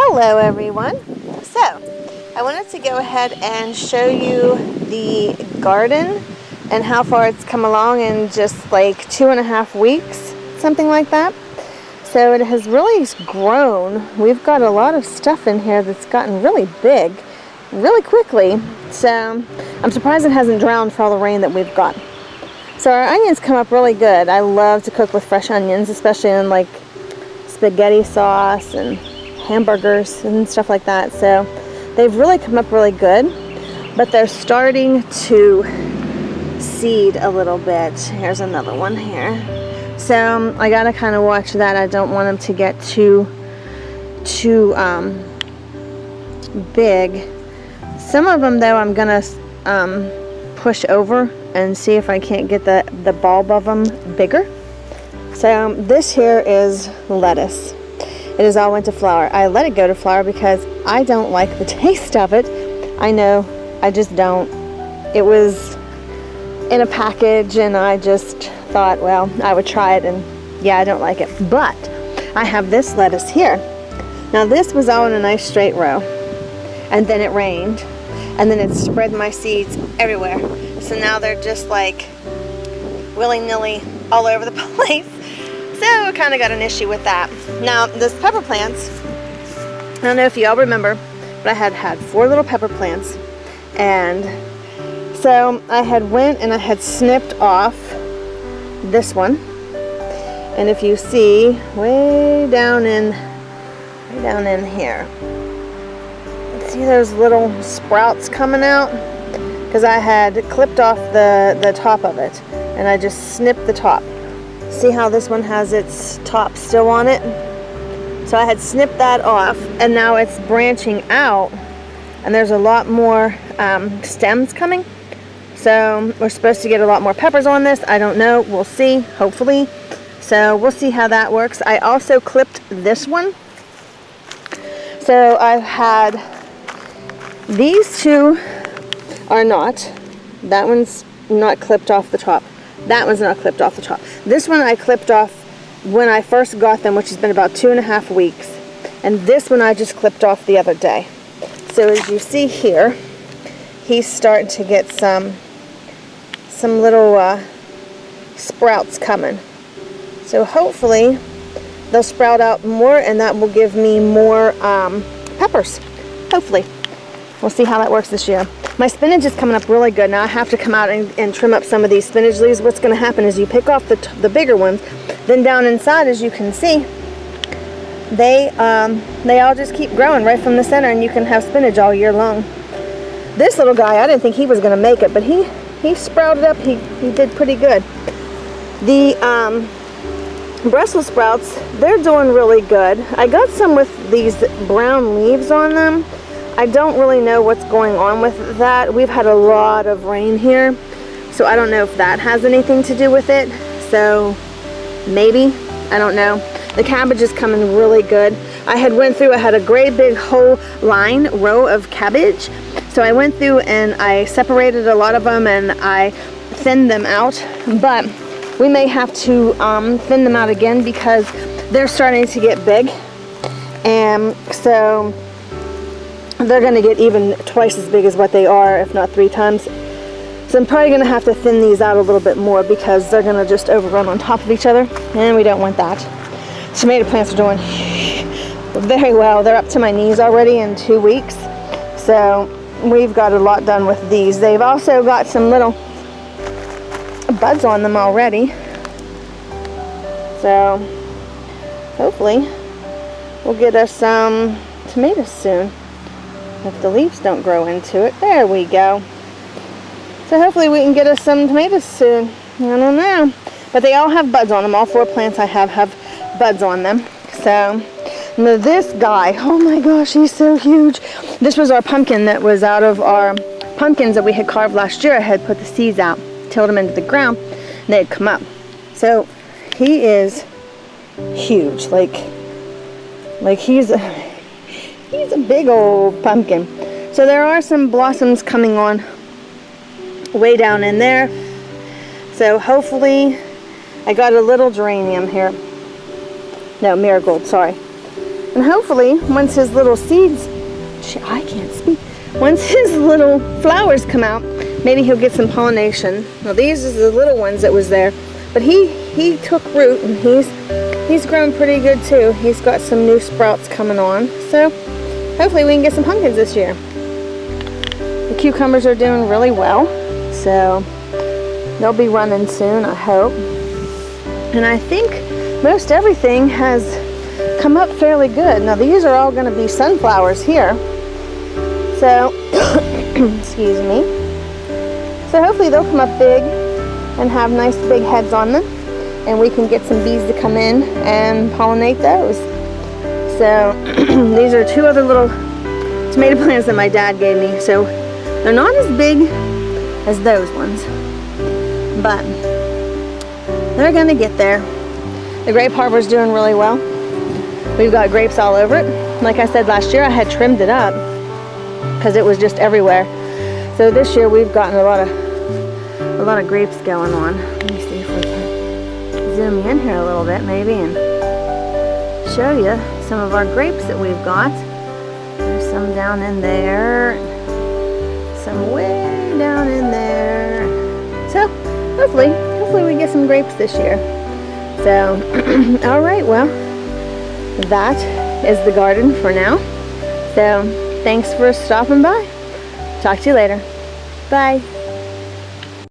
Hello everyone. So I wanted to go ahead and show you the garden and how far it's come along in just like 2.5 weeks, something like that. So it has really grown. We've got a lot of stuff in here that's gotten really big really quickly. So I'm surprised it hasn't drowned for all the rain that we've got. So our onions come up really good. I love to cook with fresh onions, especially in like spaghetti sauce and hamburgers and stuff like that. So they've really come up really good, but they're starting to seed a little bit. Here's another one here. So I gotta kind of watch that. I don't want them to get too big. Some of them though I'm gonna push over and see if I can't get the bulb of them bigger. So this here is lettuce. It has all went to flower. I let it go to flower because I don't like the taste of it. I know, I just don't. It was in a package and I just thought, well, I would try it, and yeah, I don't like it. But I have this lettuce here. Now this was all in a nice straight row, and then it rained, and then it spread my seeds everywhere. So now they're just like willy-nilly all over the place. So I kind of got an issue with that. Now those pepper plants, I don't know if y'all remember, but I had 4 little pepper plants, and so I had went and I had snipped off this one, and if you see way down in here, see those little sprouts coming out, because I had clipped off the top of it and I just snipped the top. See how this one has its top still on it? So I had snipped that off, and now it's branching out, and there's a lot more stems coming. So we're supposed to get a lot more peppers on this. I don't know. We'll see, hopefully. So we'll see how that works. I also clipped this one. So I've had these two are not. That one's not clipped off the top. That one's not clipped off the top. This one I clipped off when I first got them, which has been about 2.5 weeks. And this one I just clipped off the other day. So as you see here, he's starting to get some little sprouts coming. So hopefully they'll sprout out more, and that will give me more peppers. Hopefully. We'll see how that works this year. My spinach is coming up really good. Now I have to come out and trim up some of these spinach leaves. What's going to happen is you pick off the bigger ones, then down inside, as you can see, they all just keep growing right from the center, and you can have spinach all year long. This little guy, I didn't think he was going to make it, but he sprouted up. He did pretty good. The Brussels sprouts, they're doing really good. I got some with these brown leaves on them. I don't really know what's going on with that. We've had a lot of rain here, so I don't know if that has anything to do with it. So maybe, I don't know. The cabbage is coming really good. I had a great big whole row of cabbage. So I went through and I separated a lot of them and I thinned them out, but we may have to thin them out again because they're starting to get big, and so they're going to get even twice as big as what they are, if not 3 times. So I'm probably going to have to thin these out a little bit more because they're going to just overrun on top of each other, and we don't want that. Tomato plants are doing very well. They're up to my knees already in 2 weeks. So we've got a lot done with these. They've also got some little buds on them already. So hopefully we'll get us some tomatoes soon, if the leaves don't grow into it. There we go. So hopefully we can get us some tomatoes soon. I don't know. But they all have buds on them. All 4 plants I have buds on them. So now this guy, oh my gosh, he's so huge. This was our pumpkin that was out of our pumpkins that we had carved last year. I had put the seeds out, tilled them into the ground, and they had come up. So he is huge. Like he's a big old pumpkin. So there are some blossoms coming on way down in there. So hopefully, I got a little geranium here. No, marigold, sorry. And hopefully, once his little seeds, I can't speak. Once his little flowers come out, maybe he'll get some pollination. Now these are the little ones that was there, but he took root and he's grown pretty good too. He's got some new sprouts coming on. So hopefully we can get some pumpkins this year. The cucumbers are doing really well, so they'll be running soon, I hope. And I think most everything has come up fairly good. Now these are all going to be sunflowers here. So, excuse me. So hopefully they'll come up big and have nice big heads on them. And we can get some bees to come in and pollinate those. So these are two other little tomato plants that my dad gave me. So they're not as big as those ones, but they're gonna get there. The grape harbor's doing really well. We've got grapes all over it. Like I said last year, I had trimmed it up because it was just everywhere. So this year we've gotten a lot of grapes going on. Let me see if we can zoom in here a little bit maybe and show you some of our grapes that we've got. There's some down in there, some way down in there. So hopefully we get some grapes this year. So all right, well, that is the garden for now. So thanks for stopping by. Talk to you later. Bye.